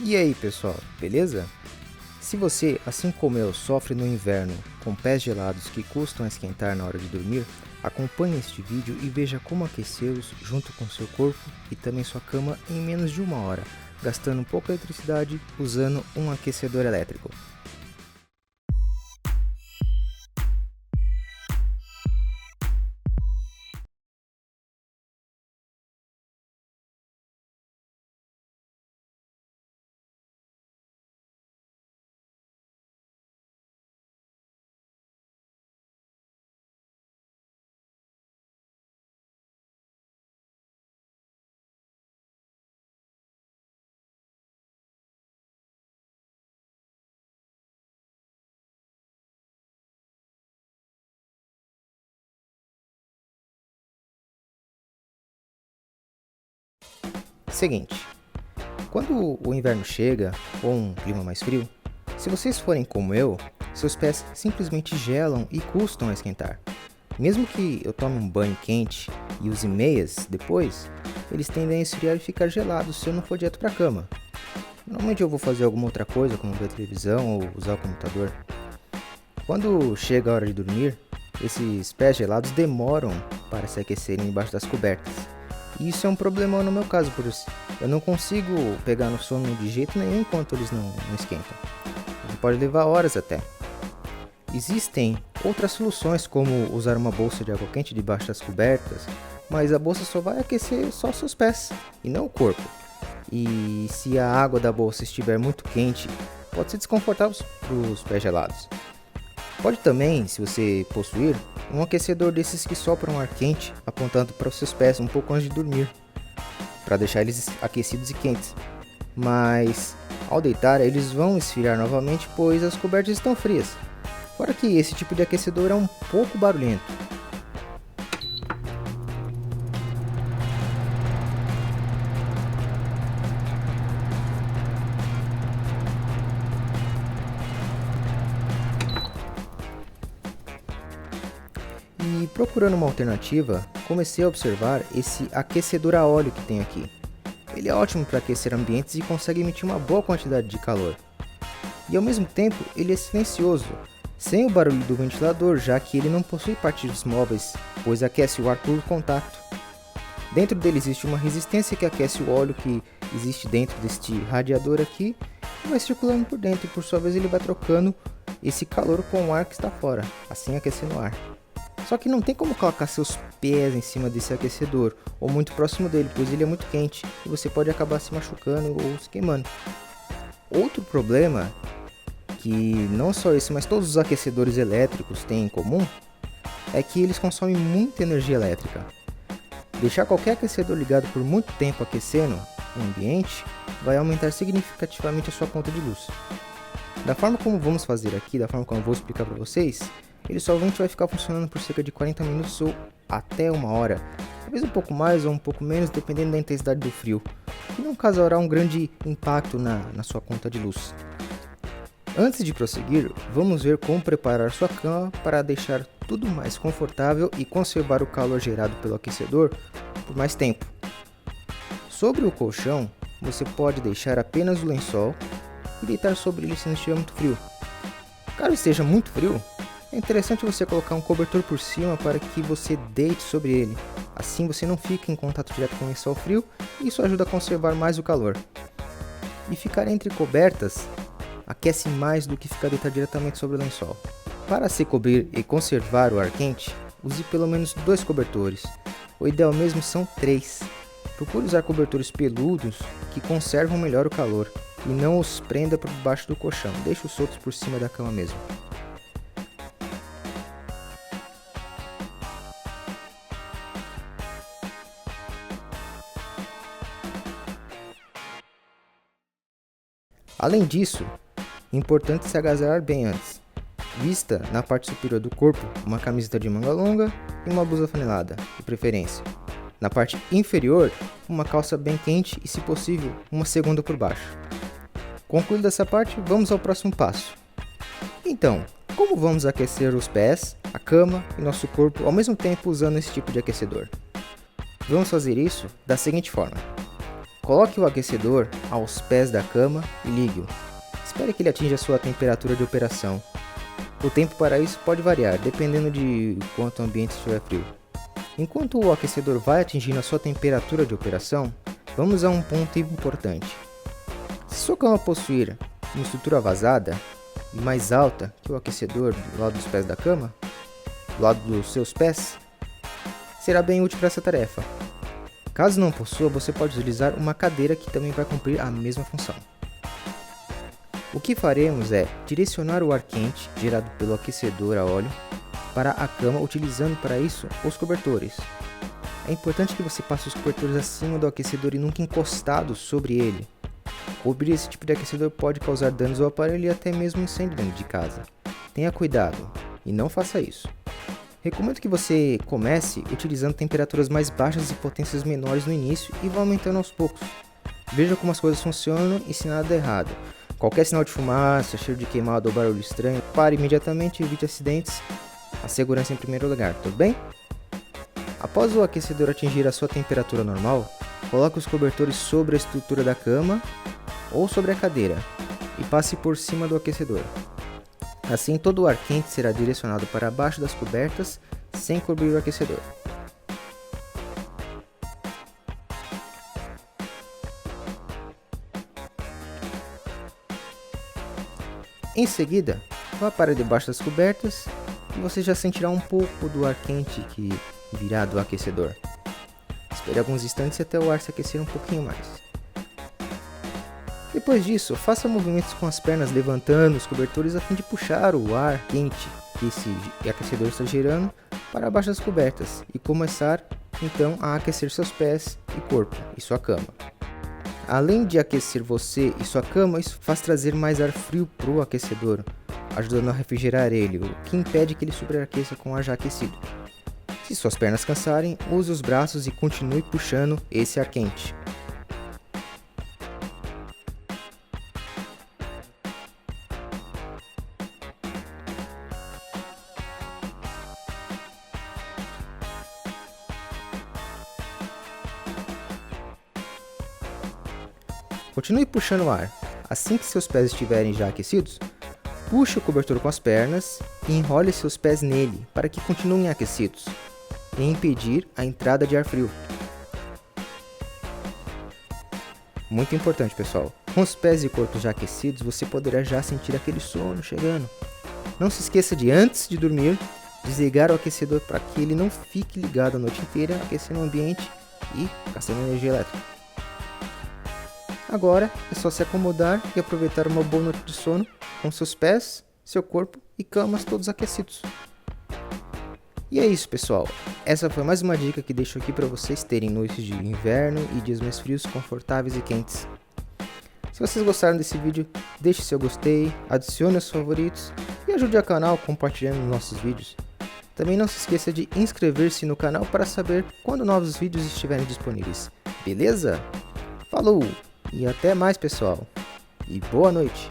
E aí pessoal, beleza? Se você, assim como eu, sofre no inverno com pés gelados que custam a esquentar na hora de dormir, acompanhe este vídeo e veja como aquecê-los junto com seu corpo e também sua cama em menos de 1 hora, gastando pouca eletricidade usando um aquecedor elétrico. Seguinte, quando o inverno chega, ou um clima mais frio, se vocês forem como eu, seus pés simplesmente gelam e custam a esquentar. Mesmo que eu tome um banho quente e use meias depois, eles tendem a esfriar e ficar gelados se eu não for direto para a cama. Normalmente eu vou fazer alguma outra coisa, como ver televisão ou usar o computador. Quando chega a hora de dormir, esses pés gelados demoram para se aquecerem embaixo das cobertas. E isso é um problema no meu caso, por isso eu não consigo pegar no sono de jeito nenhum enquanto eles não esquentam. Pode levar horas até. Existem outras soluções, como usar uma bolsa de água quente debaixo das cobertas, mas a bolsa só vai aquecer só seus pés e não o corpo. E se a água da bolsa estiver muito quente, pode ser desconfortável para os pés gelados. Pode também, se você possuir, um aquecedor desses que sopram ar quente apontando para os seus pés um pouco antes de dormir, para deixar eles aquecidos e quentes. Mas ao deitar eles vão esfriar novamente, pois as cobertas estão frias. Fora que esse tipo de aquecedor é um pouco barulhento. E procurando uma alternativa, comecei a observar esse aquecedor a óleo que tem aqui. Ele é ótimo para aquecer ambientes e consegue emitir uma boa quantidade de calor. E ao mesmo tempo ele é silencioso, sem o barulho do ventilador, já que ele não possui partículas móveis, pois aquece o ar por contato. Dentro dele existe uma resistência que aquece o óleo que existe dentro deste radiador aqui e vai circulando por dentro, e por sua vez ele vai trocando esse calor com o ar que está fora, assim aquecendo o ar. Só que não tem como colocar seus pés em cima desse aquecedor ou muito próximo dele, pois ele é muito quente e você pode acabar se machucando ou se queimando. Outro problema, que não só esse, mas todos os aquecedores elétricos têm em comum, é que eles consomem muita energia elétrica. Deixar qualquer aquecedor ligado por muito tempo aquecendo o ambiente vai aumentar significativamente a sua conta de luz. Da forma como vamos fazer aqui, da forma como eu vou explicar para vocês, ele somente vai ficar funcionando por cerca de 40 minutos ou até 1 hora, talvez um pouco mais ou um pouco menos, dependendo da intensidade do frio, e não causará um grande impacto na sua conta de luz. Antes de prosseguir, vamos ver como preparar sua cama para deixar tudo mais confortável e conservar o calor gerado pelo aquecedor por mais tempo. Sobre o colchão, você pode deixar apenas o lençol e deitar sobre ele se não estiver muito frio. Caso esteja muito frio, é interessante você colocar um cobertor por cima para que você deite sobre ele. Assim você não fica em contato direto com o lençol frio e isso ajuda a conservar mais o calor. E ficar entre cobertas aquece mais do que ficar deitado diretamente sobre o lençol. Para se cobrir e conservar o ar quente, use pelo menos 2 cobertores. O ideal mesmo são 3. Procure usar cobertores peludos que conservam melhor o calor e não os prenda por baixo do colchão, deixe-os soltos por cima da cama mesmo. Além disso, é importante se agasalhar bem antes. Vista na parte superior do corpo uma camiseta de manga longa e uma blusa flanelada, de preferência. Na parte inferior, uma calça bem quente e, se possível, uma segunda por baixo. Concluída essa parte, vamos ao próximo passo. Então, como vamos aquecer os pés, a cama e nosso corpo ao mesmo tempo usando esse tipo de aquecedor? Vamos fazer isso da seguinte forma. Coloque o aquecedor aos pés da cama e ligue-o. Espere que ele atinja a sua temperatura de operação. O tempo para isso pode variar, dependendo de quanto o ambiente estiver frio. Enquanto o aquecedor vai atingindo a sua temperatura de operação, vamos a um ponto importante. Se sua cama possuir uma estrutura vazada e mais alta que o aquecedor do lado dos pés da cama, do lado dos seus pés, será bem útil para essa tarefa. Caso não possua, você pode utilizar uma cadeira que também vai cumprir a mesma função. O que faremos é direcionar o ar quente gerado pelo aquecedor a óleo para a cama, utilizando para isso os cobertores. É importante que você passe os cobertores acima do aquecedor e nunca encostados sobre ele. Cobrir esse tipo de aquecedor pode causar danos ao aparelho e até mesmo incêndio dentro de casa. Tenha cuidado e não faça isso. Recomendo que você comece utilizando temperaturas mais baixas e potências menores no início e vá aumentando aos poucos. Veja como as coisas funcionam e se nada der errado. Qualquer sinal de fumaça, cheiro de queimado ou barulho estranho, pare imediatamente e evite acidentes. A segurança em primeiro lugar, tudo bem? Após o aquecedor atingir a sua temperatura normal, coloque os cobertores sobre a estrutura da cama ou sobre a cadeira e passe por cima do aquecedor. Assim, todo o ar quente será direcionado para baixo das cobertas sem cobrir o aquecedor. Em seguida, vá para debaixo das cobertas e você já sentirá um pouco do ar quente que virá do aquecedor. Espere alguns instantes até o ar se aquecer um pouquinho mais. Depois disso, faça movimentos com as pernas levantando os cobertores a fim de puxar o ar quente que esse aquecedor está gerando para baixo das cobertas e começar então a aquecer seus pés e corpo e sua cama. Além de aquecer você e sua cama, isso faz trazer mais ar frio para o aquecedor, ajudando a refrigerar ele, o que impede que ele sobreaqueça com o ar já aquecido. Se suas pernas cansarem, use os braços e continue puxando esse ar quente. Continue puxando o ar. Assim que seus pés estiverem já aquecidos, puxe o cobertor com as pernas e enrole seus pés nele para que continuem aquecidos e impedir a entrada de ar frio. Muito importante, pessoal. Com os pés e corpo já aquecidos, você poderá já sentir aquele sono chegando. Não se esqueça de, antes de dormir, desligar o aquecedor para que ele não fique ligado a noite inteira, aquecendo o ambiente e gastando energia elétrica. Agora é só se acomodar e aproveitar uma boa noite de sono com seus pés, seu corpo e camas todos aquecidos. E é isso, pessoal. Essa foi mais uma dica que deixo aqui para vocês terem noites de inverno e dias mais frios, confortáveis e quentes. Se vocês gostaram desse vídeo, deixe seu gostei, adicione os favoritos e ajude o canal compartilhando nossos vídeos. Também não se esqueça de inscrever-se no canal para saber quando novos vídeos estiverem disponíveis. Beleza? Falou! E até mais, pessoal. E boa noite.